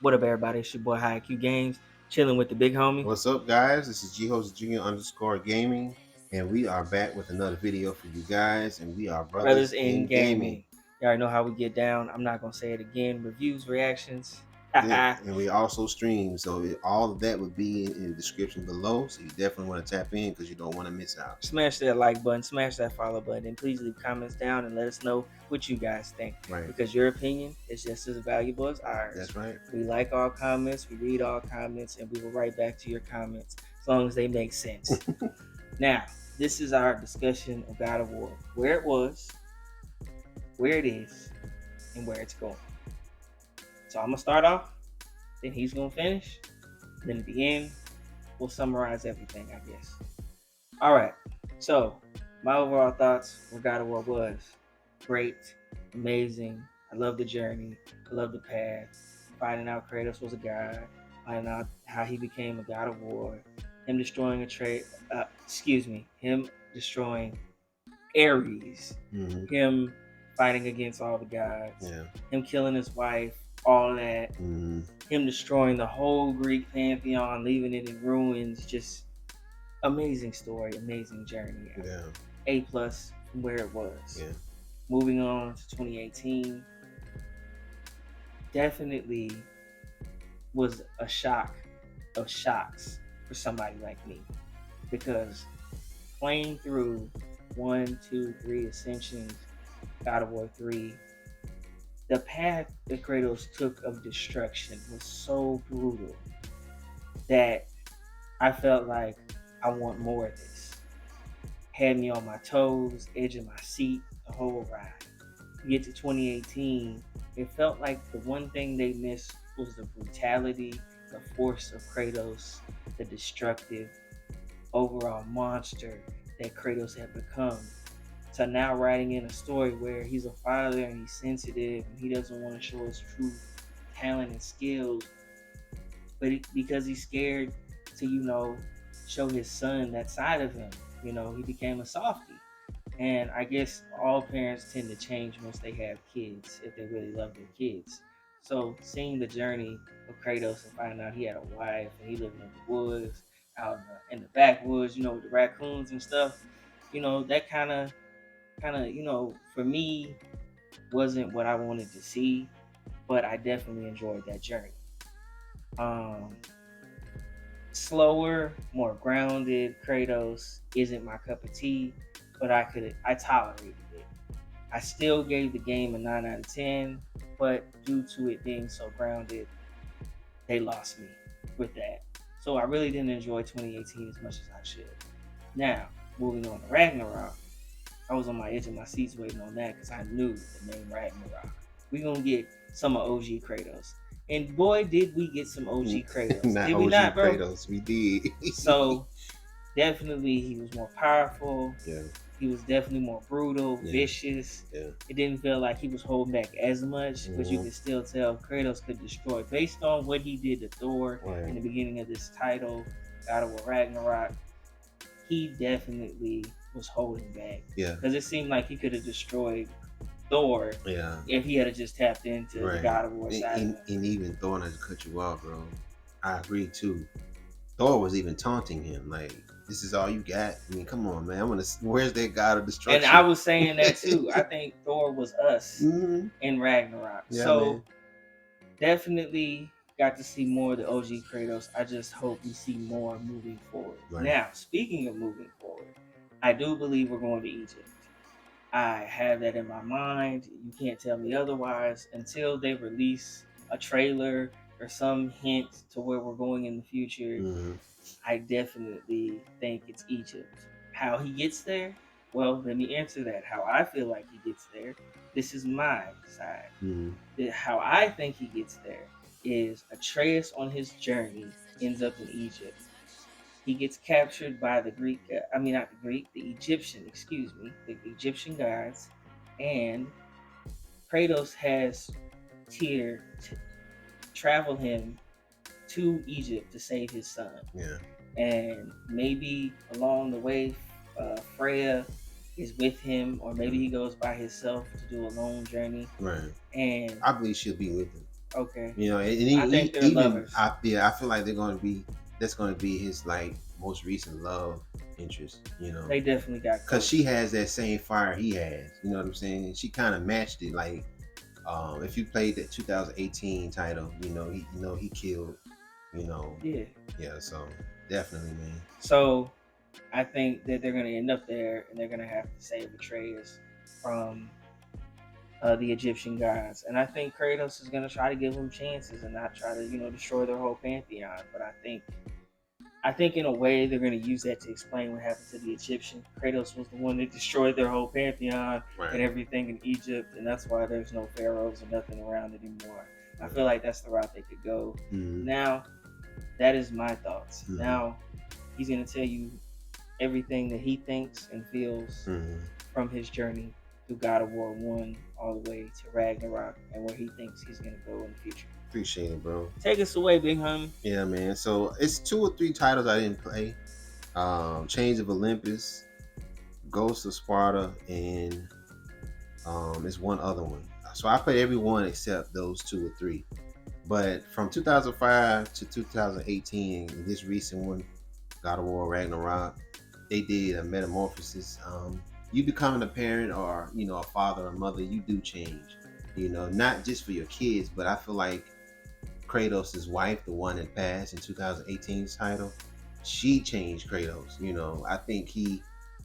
What up, everybody? It's your boy HighIQGamez, chilling with the big homie. What's up, guys? This is G-Host Junior _ Gaming, and we are back with another video for you guys, and we are brothers Brothers in in gaming. gaming. You already know how we get down. I'm not gonna say it again. Reviews, reactions. Yeah, and we also stream, so all of that would be in the description below. So you definitely want to tap in because you don't want to miss out. Smash that like button, smash that follow button, and please leave comments down and let us know what you guys think. Right. Because your opinion is just as valuable as ours. That's right. We like all comments, we read all comments, and we will write back to your comments as long as they make sense. Now, this is our discussion of God of War. Where it was, where it is, and where it's going. So I'm gonna start off, then he's gonna finish, then at the end, we'll summarize everything, I guess. All right, so my overall thoughts where God of War was great, amazing. I love the journey, I love the path, finding out Kratos was a god, finding out how he became a god of war, him destroying him destroying Ares, him fighting against all the gods, him killing his wife, all that, him destroying the whole Greek pantheon, leaving it in ruins. Just amazing story, amazing journey. Yeah. A+ from where it was. Yeah. Moving on to 2018, definitely was a shock of shocks for somebody like me, because playing through 1, 2, 3 Ascensions, God of War 3, the path that Kratos took of destruction was so brutal that I felt like I want more of this. Had me on my toes, edge of my seat, the whole ride. You get to 2018, it felt like the one thing they missed was the brutality, the force of Kratos, the destructive overall monster that Kratos had become. So now writing in a story where he's a father and he's sensitive and he doesn't want to show his true talent and skills, but because he's scared to, show his son that side of him, he became a softie. And I guess all parents tend to change once they have kids, if they really love their kids. So seeing the journey of Kratos and finding out he had a wife and he lived in the woods, out in the backwoods, with the raccoons and stuff, that kind of, for me, wasn't what I wanted to see, but I definitely enjoyed that journey. Slower, more grounded Kratos isn't my cup of tea, but I tolerated it. I still gave the game a 9 out of 10, but due to it being so grounded, they lost me with that. So I really didn't enjoy 2018 as much as I should. Now, moving on to Ragnarok, I was on my edge of my seats waiting on that because I knew the name Ragnarok. We're going to get some of OG Kratos. And boy, did we get some OG Kratos. Did we not, bro? Kratos, we did. So, definitely he was more powerful. Yeah. He was definitely more brutal, vicious. Yeah. It didn't feel like he was holding back as much, but you could still tell Kratos could destroy. Based on what he did to Thor in the beginning of this title, God of War Ragnarok, he definitely was holding back. Yeah. Because it seemed like he could have destroyed Thor if he had just tapped into the God of War side. And even Thor, not to cut you off, bro, I agree too. Thor was even taunting him, like, this is all you got? I mean, come on, man. Where's that God of destruction? And I was saying that too. I think Thor was us in Ragnarok. Yeah, so definitely got to see more of the OG Kratos. I just hope we see more moving forward. Right. Now, speaking of moving forward, I do believe we're going to Egypt. I have that in my mind. You can't tell me otherwise until they release a trailer or some hint to where we're going in the future. I definitely think it's Egypt. How he gets there? Well, let me answer that. How I feel like he gets there. This is my side. How I think he gets there is Atreus on his journey ends up in Egypt. He gets captured by the Egyptian gods, and Kratos has Tyr travel him to Egypt to save his son. Yeah. And maybe along the way, Freya is with him, or maybe he goes by himself to do a lone journey. Right. And I believe she'll be with him. Okay. You know, and I think they're even lovers. I feel like that's going to be his like most recent love interest. You know, They definitely got because close. she has that same fire he has. You know what I'm saying? And she kind of matched it. Like, if you played that 2018 title, he killed. You know, Yeah. yeah. So definitely, man. So I think that they're gonna end up there, and they're gonna have to save Atreus from the Egyptian gods. And I think Kratos is gonna try to give them chances and not try to, destroy their whole pantheon. But I think in a way they're going to use that to explain what happened to the Egyptian. Kratos was the one that destroyed their whole pantheon and Right. everything in Egypt, and that's why there's no pharaohs or nothing around anymore. I Right. feel like that's the route they could go. Mm-hmm. Now, that is my thoughts. Mm-hmm. Now, he's going to tell you everything that he thinks and feels Mm-hmm. from his journey through God of War 1 all the way to Ragnarok and where he thinks he's going to go in the future. Appreciate it, bro. Take us away, big homie. Yeah, man. So it's 2 or 3 titles I didn't play. Chains of Olympus, Ghost of Sparta, and it's one other one. So I played every one except those 2 or 3. But from 2005 to 2018, this recent one, God of War Ragnarok, they did a metamorphosis. You becoming a parent or a father or mother, you do change. Not just for your kids, but I feel like Kratos' wife, the one that passed in 2018's title, she changed Kratos. I think he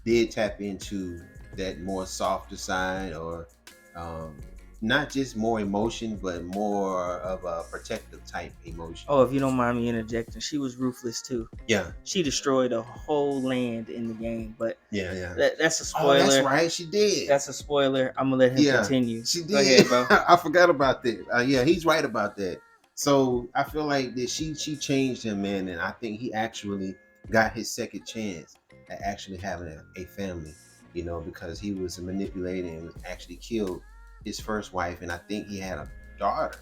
did tap into that more softer side, or um, not just more emotion, but more of a protective type emotion. Oh, if you don't mind me interjecting, she was ruthless too. Yeah, She destroyed a whole land in the game, but yeah. that's a Oh, that's spoiler. right, she did. That's a spoiler. I'm gonna let him Yeah, continue. she Go did. ahead, bro. I forgot about that. Yeah, he's right about that. So I feel like that she changed him, man, and I think he actually got his second chance at actually having a family. Because he was manipulated and actually killed his first wife, and I think he had a daughter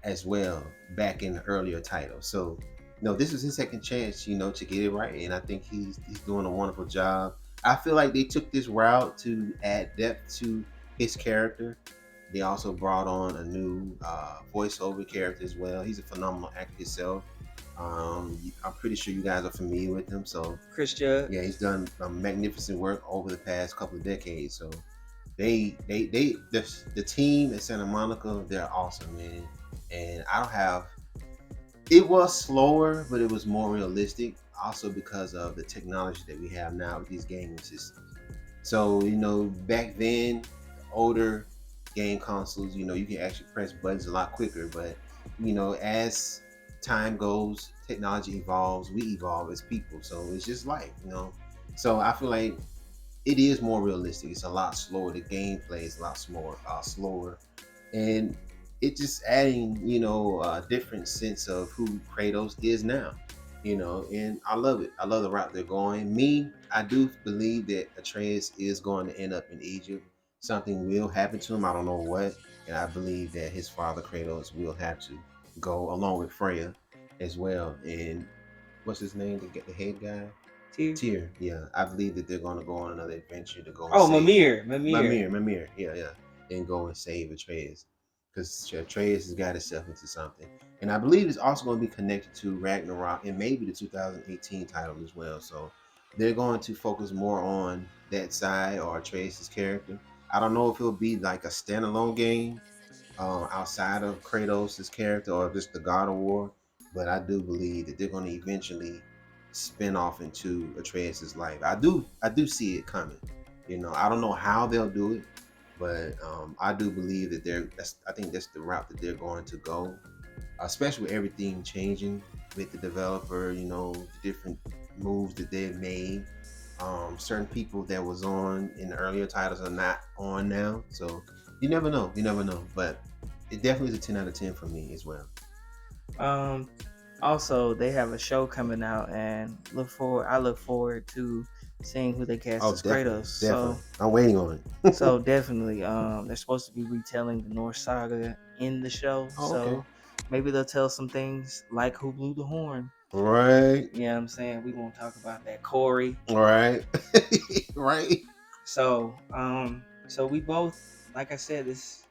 as well back in the earlier title. So no, this was his second chance, to get it right, and I think he's doing a wonderful job. I feel like they took this route to add depth to his character. They also brought on a new voiceover character as well. He's a phenomenal actor himself. I'm pretty sure you guys are familiar with him. So Chris Judd. yeah, he's done magnificent work over the past couple of decades. So the team at Santa Monica, they're awesome, man. And I don't have. It was slower, but it was more realistic. Also because of the technology that we have now with these gaming systems. So back then, older game consoles, you can actually press buttons a lot quicker. But as time goes, technology evolves, we evolve as people. So it's just life. So I feel like it is more realistic. It's a lot slower. The gameplay is a lot slower, and it just adding a different sense of who Kratos is now. And I love it. I love the route they're going. I do believe that Atreus is going to end up in Egypt. Something will happen to him. I don't know what, and I believe that his father Kratos will have to go along with Freya as well. And what's his name? The head guy. Tyr. Tyr, yeah. I believe that they're going to go on another adventure to go and Oh, save Mimir. yeah. And go and save Atreus. Because Atreus has got himself into something. And I believe it's also going to be connected to Ragnarok and maybe the 2018 title as well. So they're going to focus more on that side or Atreus' character. I don't know if it'll be like a standalone game outside of Kratos' character or just the God of War, but I do believe that they're going to eventually spin off into Atreus' life. I do see it coming. I don't know how they'll do it, but I do believe that I think that's the route that they're going to go, especially with everything changing with the developer. The different moves that they've made. Certain people that was on in the earlier titles are not on now, so you never know. You never know, but it definitely is a 10 out of 10 for me as well. Also, they have a show coming out, and I look forward to seeing who they cast Oh, as definitely, Kratos. definitely. I'm waiting on it. So definitely, they're supposed to be retelling the Norse saga in the show. Oh, So okay. maybe they'll tell some things like who blew the horn. Right. You know what I'm saying? We won't talk about that, Corey. Right. Right. So we both, like I said, this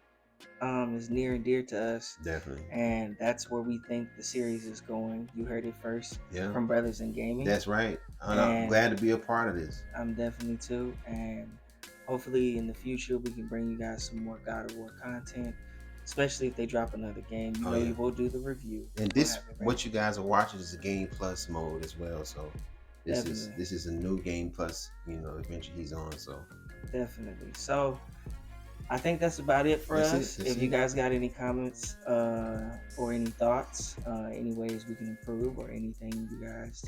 is near and dear to us, Definitely. and that's where we think the series is going. You heard it first Yeah. from Brothers in Gaming. That's right. And I'm And glad to be a part of this. I'm definitely too. And hopefully in the future we can bring you guys some more God of War content, especially if they drop another game. You Oh, know, yeah. you will do the review. And We'll this, have it ready. what you guys are watching, is a Game Plus mode as well. So this Definitely. is a new Game Plus, adventure he's on. So Definitely. So I think that's about it for That's it. us. That's If you it. guys got any comments or any thoughts, any ways we can improve, or anything you guys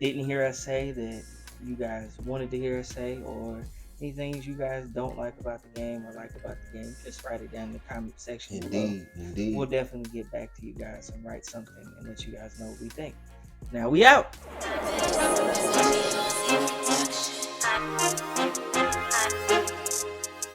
didn't hear us say that you guys wanted to hear us say, or any things you guys don't like about the game or like about the game, just write it down in the comment section below. Indeed. We'll definitely get back to you guys and write something and let you guys know what we think. Now we out.